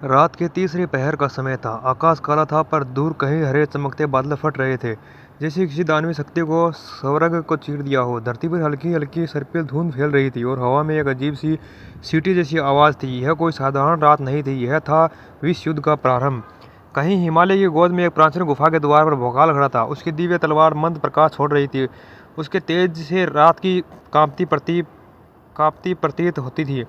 रात के तीसरे पहर का समय था। आकाश काला था, पर दूर कहीं हरे चमकते बादल फट रहे थे, जैसे किसी दानवी शक्ति को स्वर्ग को चीर दिया हो। धरती पर हल्की हल्की सर्पिल धुंध फैल रही थी और हवा में एक अजीब सी सीटी जैसी आवाज़ थी। यह कोई साधारण रात नहीं थी, यह था विश्व युद्ध का प्रारंभ। कहीं हिमालय की गोद में एक प्राचीन गुफा के द्वार पर भोकाल खड़ा था। उसकी दिव्य तलवार मंद प्रकाश छोड़ रही थी। उसके तेज से रात की कांपती प्रतीत होती थी।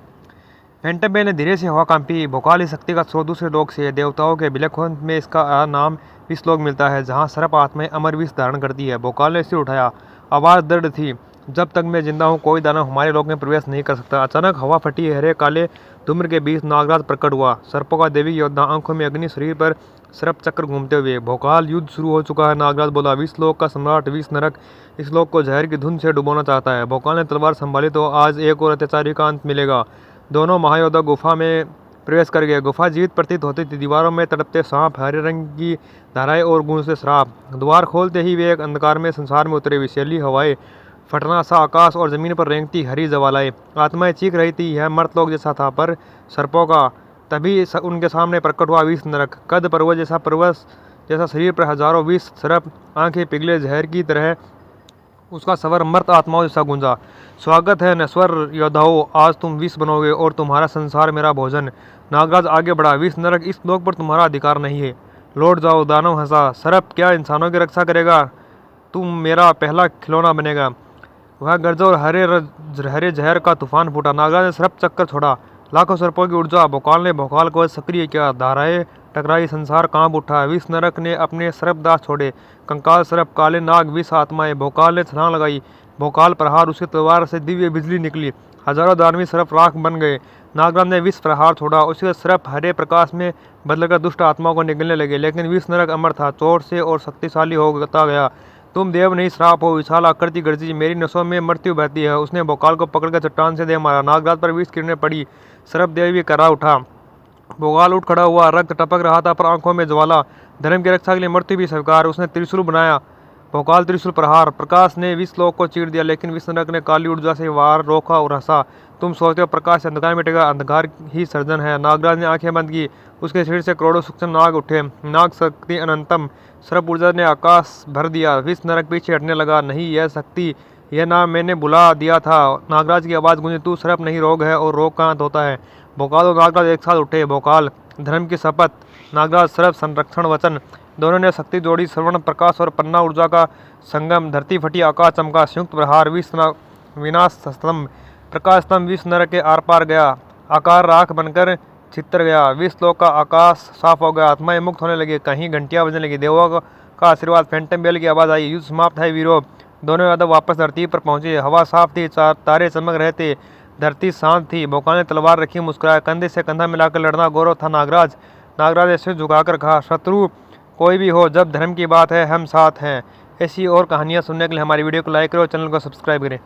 फेंटम्बे ने धीरे से हवा कांपी। भोकाल इस शक्ति का स्रोत दूसरे लोक से, देवताओं के विलखन में इसका नाम विषलोक मिलता है, जहाँ सर्प आत्माएं अमर विष धारण करती है। भोकाल ने सिर उठाया। आवाज़ दृढ़ थी, जब तक मैं जिंदा हूँ कोई दानव हमारे लोक में प्रवेश नहीं कर सकता। अचानक हवा फटी। हरे काले धूम्र के बीच नागराज प्रकट हुआ, सर्पों का देवी योद्धा, आंखों में अग्नि, शरीर पर सर्प चक्र घूमते हुए। भोकाल, युद्ध शुरू हो चुका है। नागराज बोला। विषलोक का सम्राट विष नरक इस लोक को जहर की धुंध से डुबोना चाहता है। भोकाल ने तलवार संभाली तो आज एक और अत्याचारी का अंत मिलेगा। दोनों महायोद्धा गुफा में प्रवेश कर गए। गुफा जीवित प्रतीत होती थी। दीवारों में तड़पते सांप, हरे रंग की धाराएं और गूंजते श्राप। द्वार खोलते ही वे एक अंधकार में संसार में उतरे। विषैली हवाएं, फटना सा आकाश और जमीन पर रेंगती हरी ज्वालाएं। आत्माएं चीख रही थी। यह मर्तलोक जैसा था, पर सर्पों का। तभी उनके सामने प्रकट हुआ विष नरक। कद पर्वत जैसा शरीर पर हजारों विष सर्प, आंखें पिघले जहर की तरह। उसका स्वर मर्त आत्माओं जैसा गूंजा। स्वागत है नश्वर योद्धाओं, आज तुम विष बनोगे और तुम्हारा संसार मेरा भोजन। नागराज आगे बढ़ा। विष नरक इस लोक पर तुम्हारा अधिकार नहीं है, लौट जाओ। दानव हंसा। सर्प क्या इंसानों की रक्षा करेगा? तुम मेरा पहला खिलौना बनेगा। वह गरजा और हरे जहर का तूफान फूटा। नागराज ने सर्प चक्कर छोड़ा। लाखों सर्पों की ऊर्जा। भोकाल ने भोकाल को सक्रिय किया। धाराएं टकराई, संसार कांप उठा। विष नरक ने अपने सर्प दांत छोड़े। कंकाल सर्प, काले नाग, विष आत्माएं। भोकाल ने छलांग लगाई। भोकाल प्रहार। उसकी तलवार से दिव्य बिजली निकली। हजारों दानवी सर्प राख बन गए। नागराज ने विष प्रहार छोड़ा। उसके सर्प हरे प्रकाश में बदलकर दुष्ट आत्माओं को निगलने लगे। लेकिन विष नरक अमर था, चोट से और शक्तिशाली होता गया। तुम देव नहीं, श्राप हो। विशाल आकृति गरजी। मेरी नसों में मृत्यु बहती है। उसने भोकाल को पकड़कर चट्टान से दे मारा। नागराज पर विष किरणें पड़ी। सर्प देव भी करा उठा। भोकाल उठ खड़ा हुआ। रक्त टपक रहा था, पर आंखों में ज्वाला। धर्म की रक्षा के लिए मृत्यु भी स्वीकार। उसने त्रिशूल बनाया। भोकाल त्रिशूल प्रहार। प्रकाश ने विष लोक को चीर दिया, लेकिन विष नरक ने काली ऊर्जा से वार रोका और हंसा। तुम सोचते हो प्रकाश से अंधकार मिटेगा, अंधकार ही सर्जन है। नागराज ने आंखें बंद की। उसके शरीर से करोड़ों सूक्ष्म नाग उठे। नाग शक्ति अनंतम। सर्प ऊर्जा ने आकाश भर दिया। विष नरक पीछे हटने लगा। नहीं, यह शक्ति, यह नाम मैंने बुला दिया था। नागराज की आवाज़ गूंजी। तू सर्प नहीं, रोग है, और रोग का अंत होता है। भोकाल और नागराज एक साथ उठे। भोकाल, धर्म की शपथ। नागराज, सर्प संरक्षण वचन। दोनों ने शक्ति जोड़ी। श्रवण प्रकाश और पन्ना ऊर्जा का संगम। धरती फटी, आकाश चमका। संयुक्त प्रहार। विनाश स्तंभ। प्रकाश स्तंभ विष नरक के आर पार गया। आकार राख बनकर छितर गया। विष लोक का आकाश साफ हो गया। आत्माएं मुक्त होने लगी। कहीं घंटियां बजने लगी। देवों का आशीर्वाद। फैंटम बेल की आवाज़ आई। युद्ध समाप्त है वीरों। दोनों यादव वापस धरती पर पहुंचे। हवा साफ थी, तारे चमक रहे थे, धरती शांत थी। भोकाल ने तलवार रखी, मुस्कुराया। कंधे से कंधा मिलाकर लड़ना गौरव था। नागराज ने सिर झुकाकर कहा, शत्रु कोई भी हो, जब धर्म की बात है हम साथ हैं। ऐसी और कहानियाँ सुनने के लिए हमारी वीडियो को लाइक करें और चैनल को सब्सक्राइब करें।